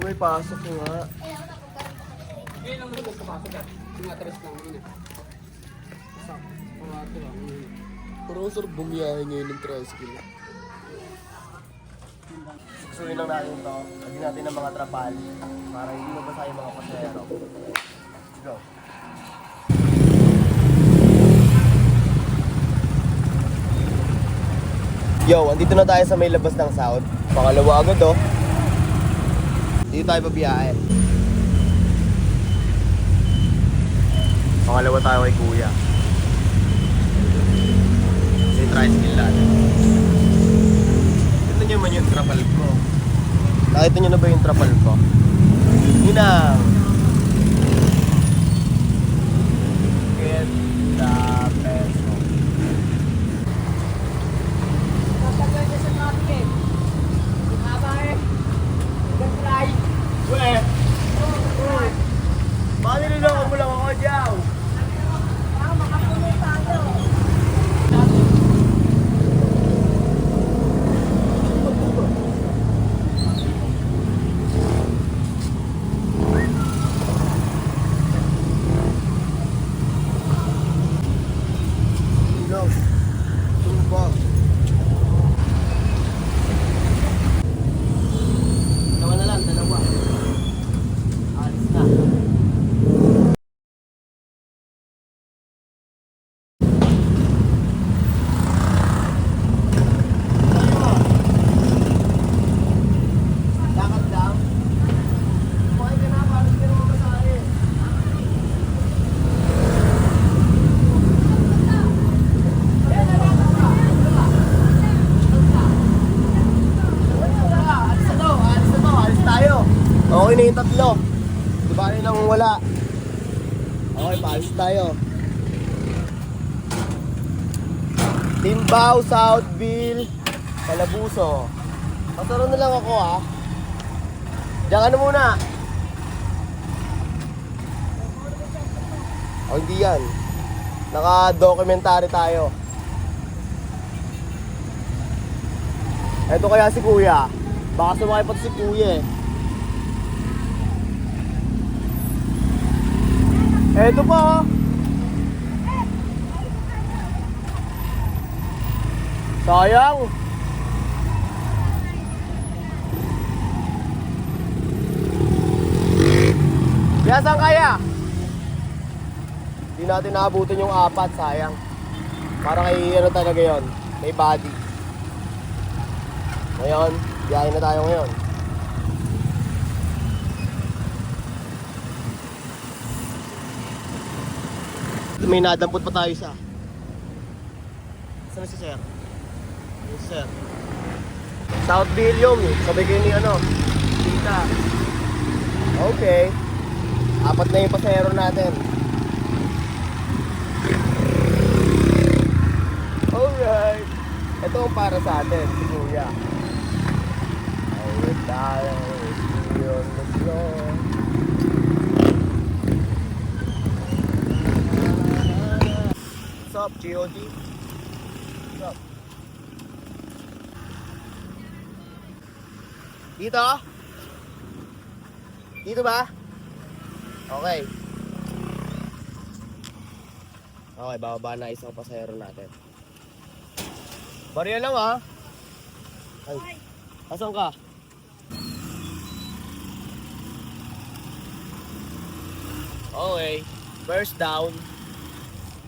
May pasok nga. Ngayon lang naman kapasok yan. Tumatras lang yun eh. Pasok. Pamato lang yun. Parang sarap bumiyahe ngayon ng tricycle. Susuin lang natin ito. Lagyan natin ng mga trapal para hindi mabasa yung mga pasahero. Let's go. Yo, andito na tayo sa may labas ng South. Pangalawa agad oh. Dito tayo babiyahe. Pangalawa tayo kay Kuya. Kasi tricycle natin. Tignan nyo man yung trapal ko. Nakita nyo na ba yung trapal ko? Hinang! Get the peso. Weh! Bakit niloko mo lang ako dyan? Okay na yung tatlo. Di ba rin nang wala? Okay, paalis tayo. Timbao, Southville, Calabuso. Pasaro na lang ako ha. Diyan ka na muna. O hindi yan. Naka-documentary tayo. Eto kaya si Kuya. Baka sumakay pa si Kuya eh. Eto pa. Sayang. Saan kaya? Hindi natin naabutin yung apat, sayang. Para kay ano talaga yon, may body. Ngayon, biyahe na tayo ngayon. May nadampot pa tayo sa. Saan si Sir? Yes, Sir. Southville yung sabi kayo ni ano, Tita. Okay. Apat na yung pasahero natin. Alright. Ito ang para sa atin, si Kuya. Alright tayo. Yun, let's go. What's up, GOD? What's up? Dito? Dito ba? Okay. Okay, bababa na isang pasahero natin. Barya lang ha. Ay. Asan ka? Okay. First down.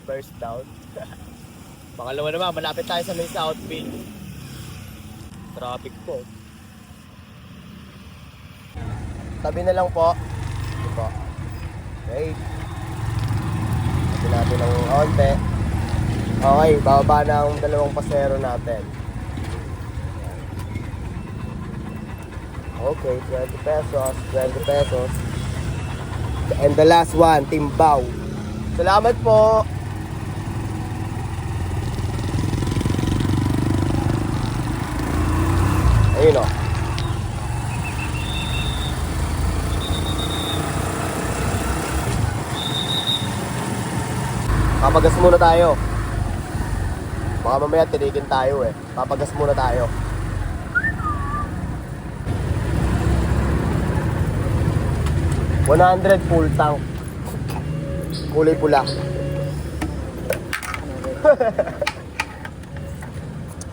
First down. Pangalawa naman, malapit tayo sa may Southville. Traffic po. Tabi na lang po. Ito po. Okay. Tabi natin ng onte. Okay, bababa na ang dalawang pasero natin. Okay, 20 pesos, 20 pesos. And the last one, Timbao. Salamat po. Ayun o. Papagas muna tayo. Baka mamaya tinigin tayo eh. Papagas muna tayo. 100 full tank. Kulay pula.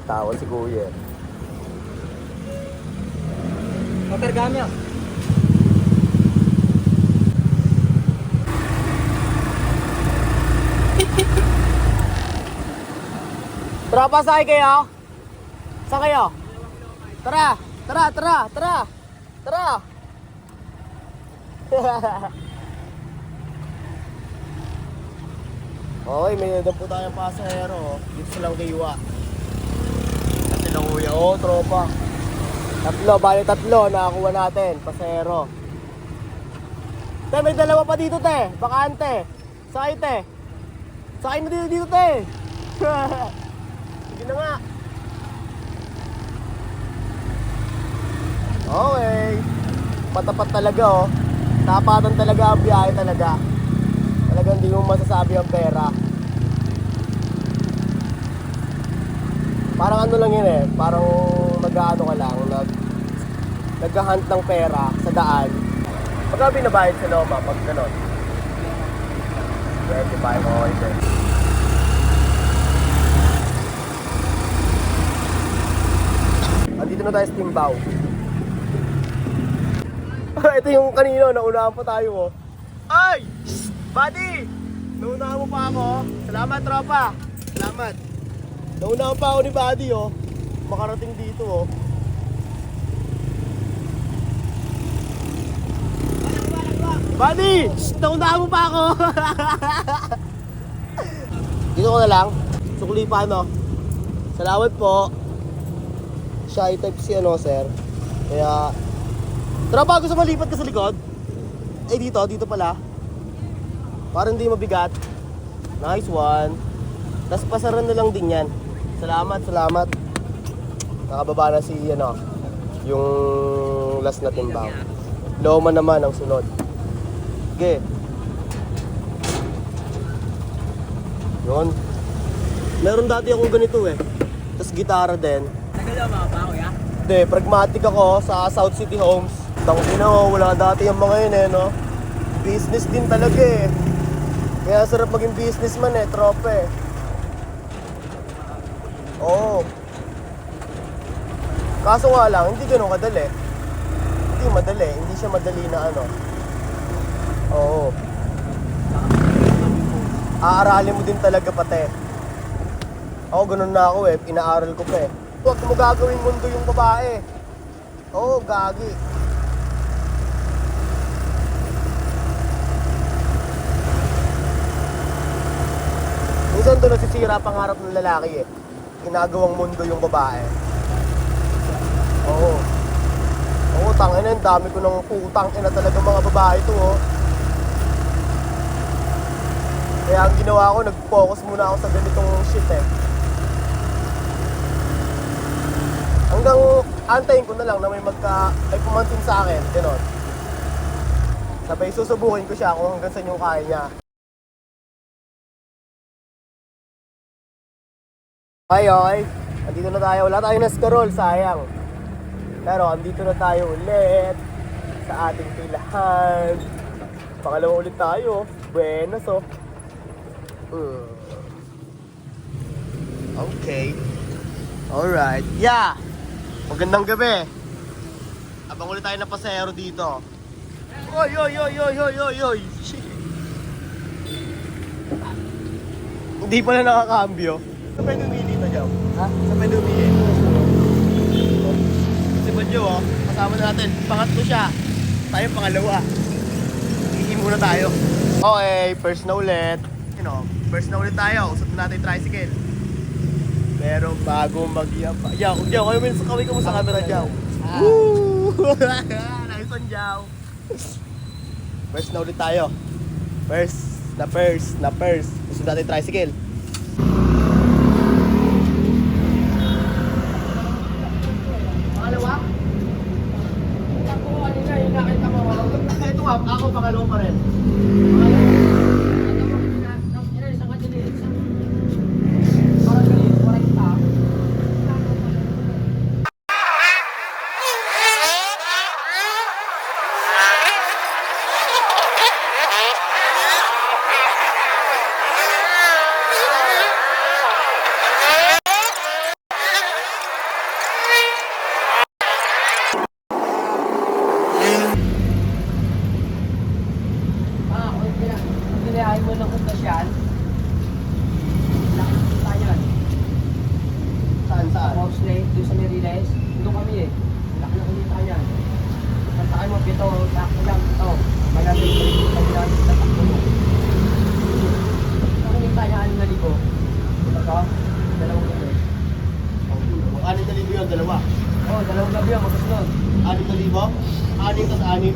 Tawag si Kuya. Papergamya. Tropa, sakay kayo? Saan kayo? Tara! Tara! Tara! Tara! Tara! Okay, may doon po tayong pasahero. Dito silang kaywa. At sila kuya. Oo, tropa. Tatlo, bali tatlo. Nakakuha natin. Pasahero. Te, may dalawa pa dito, te. Bakante. Sakay, te. Sakay mo dito, te. Sige na nga. Okay. Patapat talaga, oh. Tapatan talaga ang biyahe talaga. Talagang hindi mo masasabi ang pera. Parang ano lang yun eh. Parang nag-ano ka lang. Nag-hunt ng pera sa daan. Pagka binabayad sa Loma, pag gano'n. 25 okay din. Andito na tayo sa Timbao. Ito yung kanino, naunahan pa tayo, oh. Ay! Buddy! Naunahan mo pa ako. Salamat, tropa. Salamat. Naunahan pa ako ni Buddy, oh. Makarating dito, oh. Buddy! Naunahan mo pa ako. Dito ko na lang. Sukli pa, no? Salamat po. Shy type si ano, sir. Kaya... Tropa, gusto malipat ka sa likod? Eh, dito pala. Para hindi mabigat. Nice one. Tapos pasaran na lang din yan. Salamat. Nakababa na si, ano, yung last na timbang. Loma naman ang sunod. Okay. Yun. Meron dati akong ganito eh. Tapos gitara din. Nagalama pa ako, ya? Hindi, pragmatic ako sa South City Homes. Tangina ko, wala dati yung mga yun eh, no? Business din talaga eh. Kaya sarap maging businessman eh, tropa eh. Oo. Kaso nga lang, hindi ganun kadali. Hindi madali, hindi siya madali na ano. Oo. Aaralin mo din talaga pati. Ako ganun na ako eh, inaaral ko pa eh. Huwag mo gagawin mundo yung babae. Oo, gagi. Minsan doon nasisira pangarap ng lalaki eh. Ginagawang mundo yung babae. Oo. Oo, tangina, ang dami ko ng putang ina talaga mga babae to, oh. Kaya ang ginawa ko, nag-focus muna ako sa ganitong shit eh. Hanggang antayin ko na lang na may pumansin sa akin, gano'n. Sabay susubukin ko siya kung hanggang saan yung kaya niya. Okay. Andito na tayo. Wala tayong naskarol, sayang. Pero andito na tayo ulit sa ating pilahan. Pangalawa ulit tayo. Buenas, oh. Okay. Alright. Yeah! Magandang gabi. Abang ulit tayo na pasahero dito. Oy! Shit. Hindi pala nakakambyo. Saan pwede umihin dito, Jow? Ha? Saan pwede umihin? Si Badyo, oh. Kasama natin. Pangatlo siya. Tayo pangalawa. Ihi muna tayo. Okay, first na ulit. First na ulit tayo. Usap na natin yung tricycle. Pero bago mag-iapa. Jow, kaway ka mo sa camera, Jow. Woo! Nice one, Jow. First na ulit tayo. First. Usap natin yung tricycle. Ito ako pangalawa pa rin. ito, sakto lang ito. Malamig rin yung paglalit sa takbo mo. Kung yung tayo 6,000, ito, 2,000. Kung 6,000 yun, dalawa. Oo, 2 gabi ang masusunod. 6,000? 6 tas 6?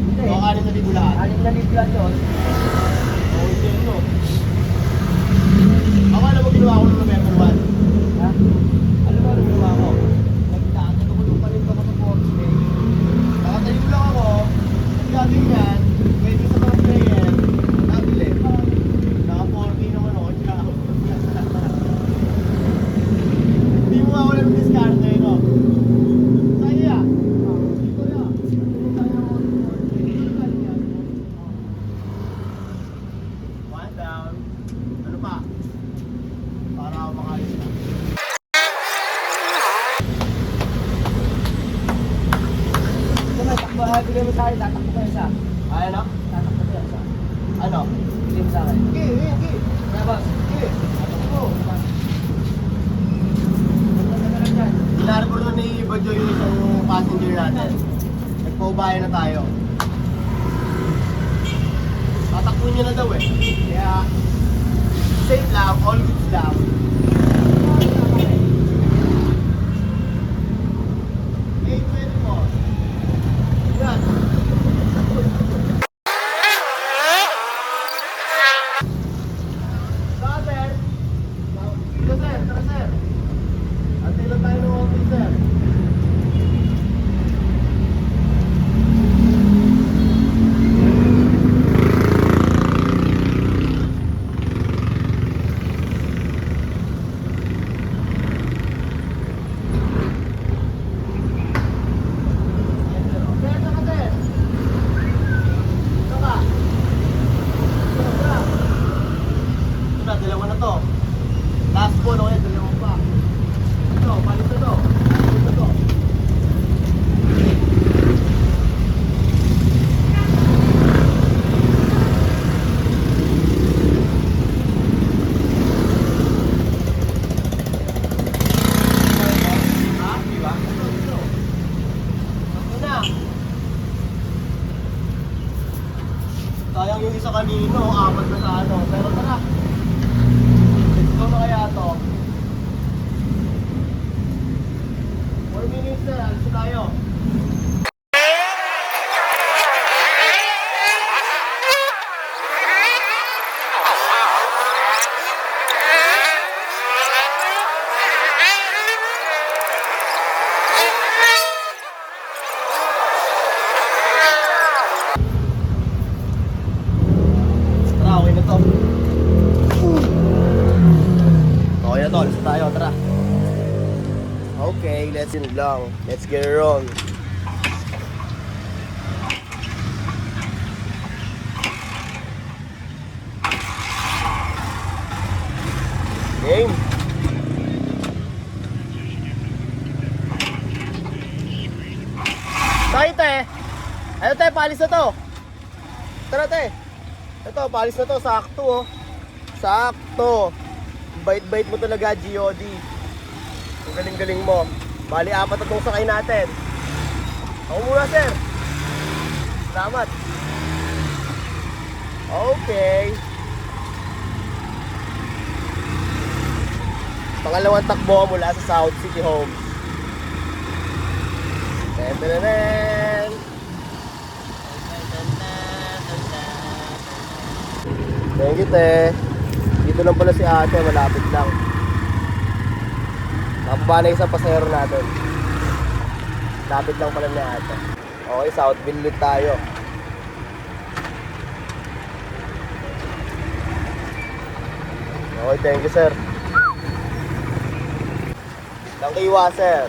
Hindi. O 6,000 lahat? 6,000 lang yun. O, hindi no. Ako alam mo ginawa ko ng November 1. Ha? Alam mo anong ginawa ko? Nagtatulong pa rin ako sa poste. Nakatayo lang ako. At gagawin yan, pwede sa mga player, nabili. Naka 40 naman ako. Hindi mo ako lang diskarte, no? Saya. Dito na. One down. Ano pa? Para ako makalis na. Ito may takbo. Bigay mo sa akin, tatakbo ko isa. Kaya na? Tatakbo ko isa. Ano? Bigay mo sa akin. Sige. Kaya boss. Sige. Tatakbo. Tatakbo lang dyan. Inarbo na ni Badyo yung isang passenger natin. Nagpaubayan na tayo. Tatakbo niya na daw eh. Kaya, safe lang, all goods lang. Hey, pwede mo. Yan. Saka, sir. Dito, sir. Tara, sir. Antay lang tayo ng office, sir. Sir, saka, sir. Saka. Saka. Ito na, dalawa na to. Last call, okay, dalawa pa. Ito, palit na to. Palit na to. Ha? Di ba? Ito. Ito na. Sayang yung isa kanino, 4 na sa ano. Pero tara. Let's go na kaya to. 4 minutes na, alis na tayo. Tara, okay na to. Okay na to, alis na tayo, tara. Okay, let's in lang. Let's get it on. Game. Tayo, te. Ano, te, palis na to. Tara, te. Ito, palis na to. Sakto, oh. Sakto. Bait-bait mo talaga, GOD. Ang galing-galing mo. Bali, 4 na itong sakay natin. Ako muna, sir. Salamat. Okay. Pangalawang takbo mula sa South City Homes. Ten-ten-ten. Thank you, te. Dito lang pala si ate, malapit lang. Nakababa na isang pasahero natin. Lapit lang pala ni ate. Okay, Southville ulit tayo. Okay, thank you, sir. Tangkiwa, sir.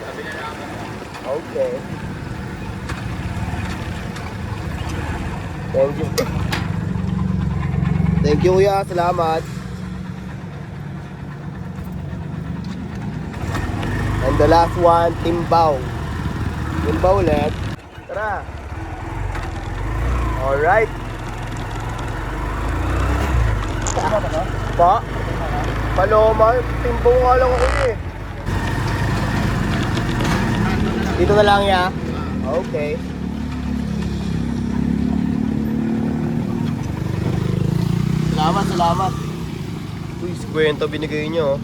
Okay. Thank you. Thank you, kuya. Salamat. And the last one, Timbaw. Timbaw ulit. Tara. Alright. Pa? Paloma. Timbaw nga lang ako eh. Dito na lang ya. Okay. Salamat. Uy, 50 binigay nyo.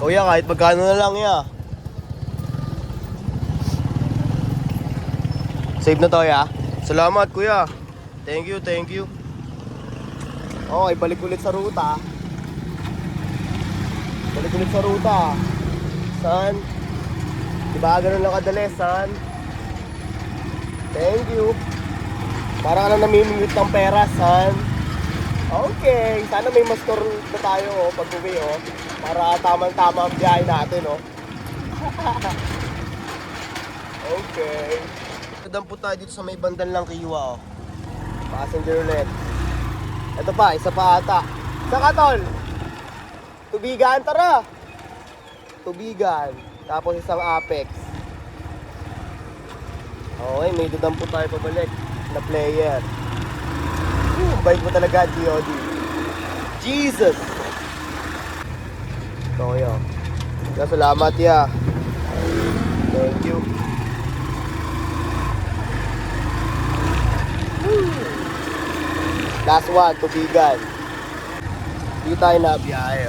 Kuya, kahit magkano na lang ya. Save na to ya. Salamat kuya. Thank you. Okay, balik ulit sa ruta. San? Diba ganun lang kadali, san? Thank you. Para ka lang namimingwit ng pera, san? Okay, sana may mastor na tayo pag uwi para tamang-tama ang biyahe natin Okay. Kadampo tayo dito sa may bandan lang Kiwa Passenger ulit. Ito pa, isa pa ata. Saka tol? Tubigan, tara! Tubigan. Tapos isang Apex. Okay, may dadampo tayo pabalik na player. Bait mo talaga, GOD. Jesus! Ito yun. Salamat ya. Thank you. Last one, tubigan. Hindi tayo na biyahe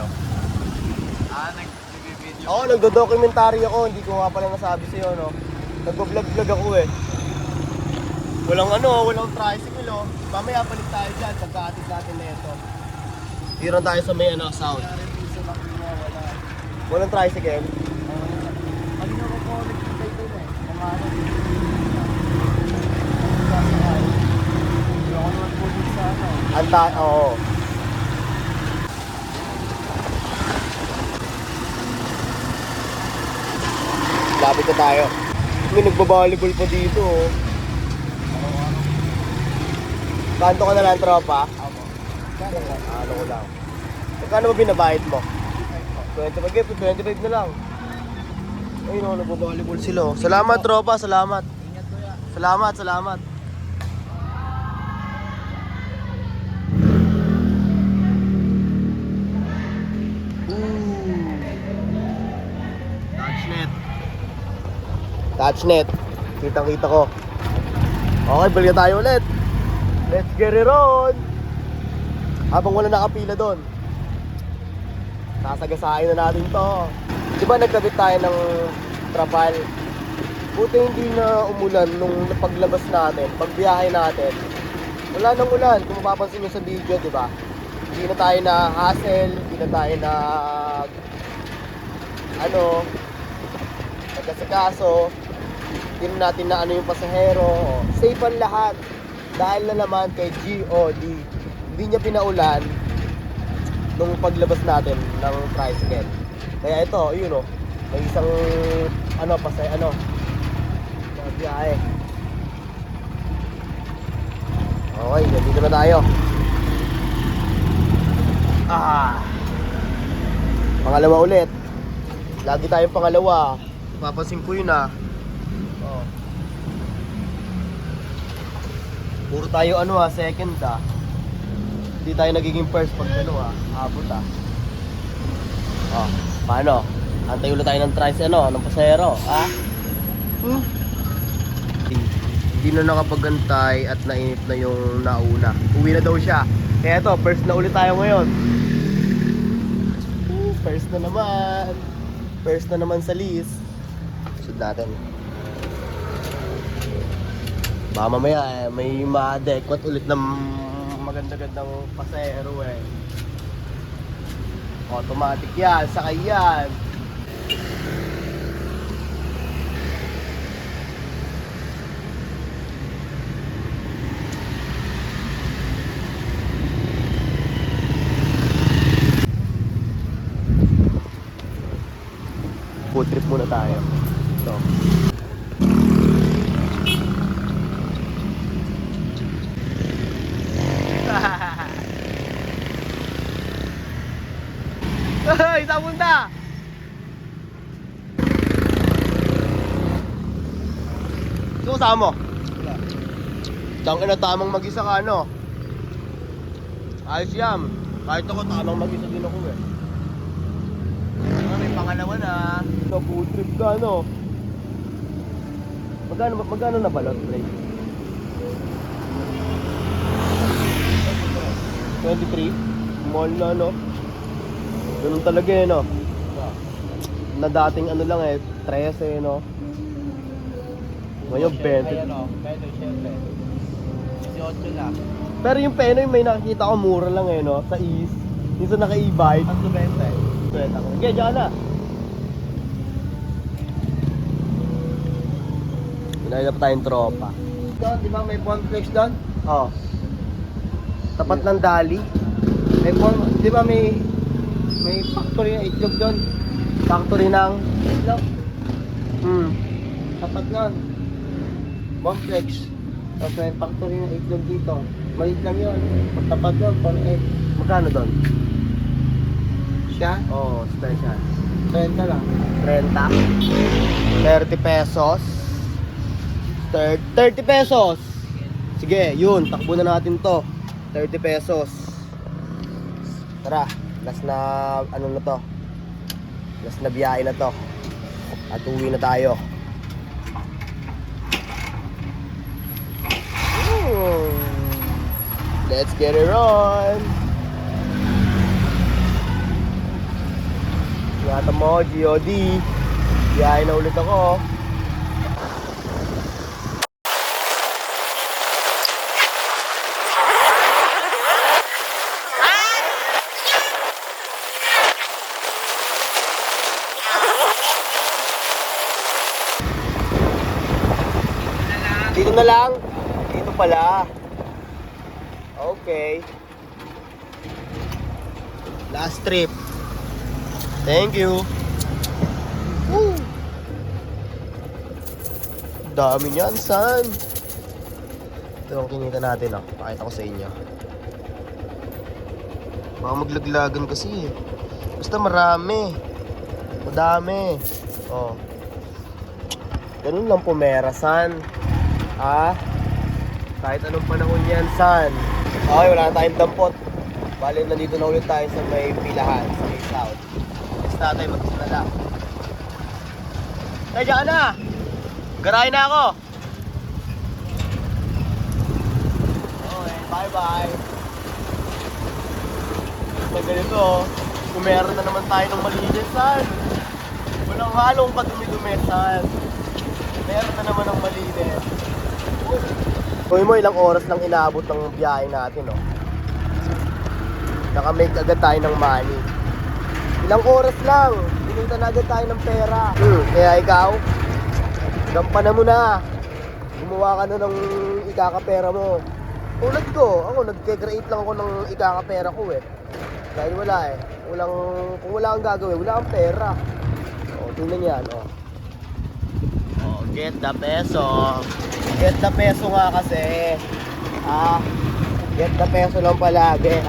Nag-video. Oo, nagdo-documentary ako. Hindi ko nga pala nasabi sa'yo, no? Nag-vlog ako Walang tricycle Mamaya balik tayo dyan, pagka-atid natin na ito. Tira tayo sa may south. Walang tricycle? Kanina ko po nagkikay doon Mga Hindi ako naman po dun sa Oo. Lapit na tayo. May nagbabalibol pa dito Kanto ka na lang, tropa? Ano ko lang. Magkano ba binabayad mo? 25 na lang. Ayun nagbabalibol sila Salamat, tropa, salamat. Ingat kuya. Salamat. Touchnet. Kitang-kita ko. Okay, balik na tayo ulit. Let's get it on. Habang wala nakapila doon, sasagasain na natin to. Diba nagkabit tayo ng trapal? Buti hindi na umulan nung paglabas natin, pagbiyahe natin. Wala nang ulan, kung mapapansin nyo sa video, diba? Hindi na tayo na hassle, hindi na tayo na nagkasikaso. Hindi na natin na yung pasahero. Safe ang lahat. Dahil na naman kay GOD. Hindi niya pinaulan nung paglabas natin ng tricycle. Kaya ito, may isang biyahe. Okay, dito na tayo. Pangalawa ulit. Lagi tayong pangalawa. Papansin ko yun Puro tayo second Hindi tayo nagiging first pag abot paano? Antay ulit tayo ng ng pasahero, Hindi na nakapagantay at nainip na yung nauna. Uwi na daw siya. Kaya ito, first na ulit tayo ngayon. First na naman sa list. Sud natin. Baka mamaya may ma-adequate ulit ng maganda-gandang pasahero Automatic yan, sakay yan. Food trip muna tayo. Ito. Hoy, saan punta? Sino kasama mo? Tangin na tamang mag-isa ka, Ayos yan. Kahit ako tamang mag-isa din ako May pangalawa na. So, food trip ka, Magkano na balot, Ray? 23. Mall na, no? Ganun talaga eh, no? Na dating ano lang eh, 13, no? Ngayon, 20. Ano, Penoy, syempre. 18 lang. Pero yung Penoy, may nakikita ko mura lang eh, no? Sa East. Minsan naka-e-bike. Ang 20. Sweta ko. Okay, dyan na. Pinakita pa tayong tropa. Doon, di ba may complex doon? Oh. Tapat ng Dali. May di ba may factory na itlog doon? Factory ng... Itlog? Hmm. Tapat nun. Complex. Tapos may factory na itlog dito. Maliit lang yun. Pagtapat doon, pang egg. Magkano doon? Siya, Oh, special. 30 lang. 30. 30 pesos. 30 pesos. Sige, yun. Takbo na natin to. 30 pesos. Tara. Last na, ano na to. Last na biyahe na to. At uwi na tayo. Let's get it on. Yata mo, GOD. Biyahe na ulit ako. Dito na lang. Dito pala. Okay. Last trip. Thank you. Woo! Dami niyan, son. Ito ang kinita natin, oh. Pakita ko sa inyo. Baka maglaglagan kasi, eh. Basta marami. Madami. Oh. Ganun lang pumera, son. Ha? Kahit anong panahon yan, son. Okay, wala na tayong dampot. Bale, nandito na ulit tayo sa may pilahan, sa may south. Next tatay, mag-isa na lang. Tayo, dyan ka na! Garahe na ako! Okay, bye-bye! Sa ganito, kumera na naman tayo ng malinis, son. Walang halong padumi-dumi, son. Meron na naman ng malinis. Kung mo, ilang oras lang inaabot ng biyahe natin, no? Nakamake agad tayo ng money. Ilang oras lang, pinita na agad tayo ng pera. Kaya ikaw, gampanan mo na. Gumawa ka na ng ikakapera mo. Tulad ko, ako nag-create lang ako ng ikakapera ko eh. Dahil wala eh. Kung wala kang gagawin, wala kang pera. O, tingnan yan, o. Oh, get the peso. Get the peso nga kasi. Get the peso lang palagi,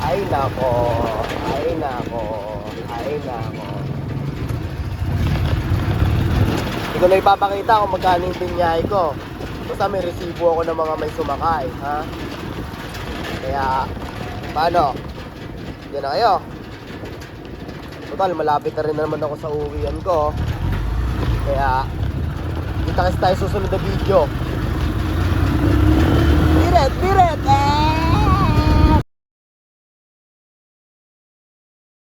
Ay nako. Ay nako. Ay nako. Hindi ko na ipapakita kung magkano yung binyahe ko. Basta may resibo ako ng mga may sumakay, ha? Kaya, paano? Yan na kayo. Total, malapit na rin naman ako sa uwian ko. Kaya, kita kasi tayo susunod na video.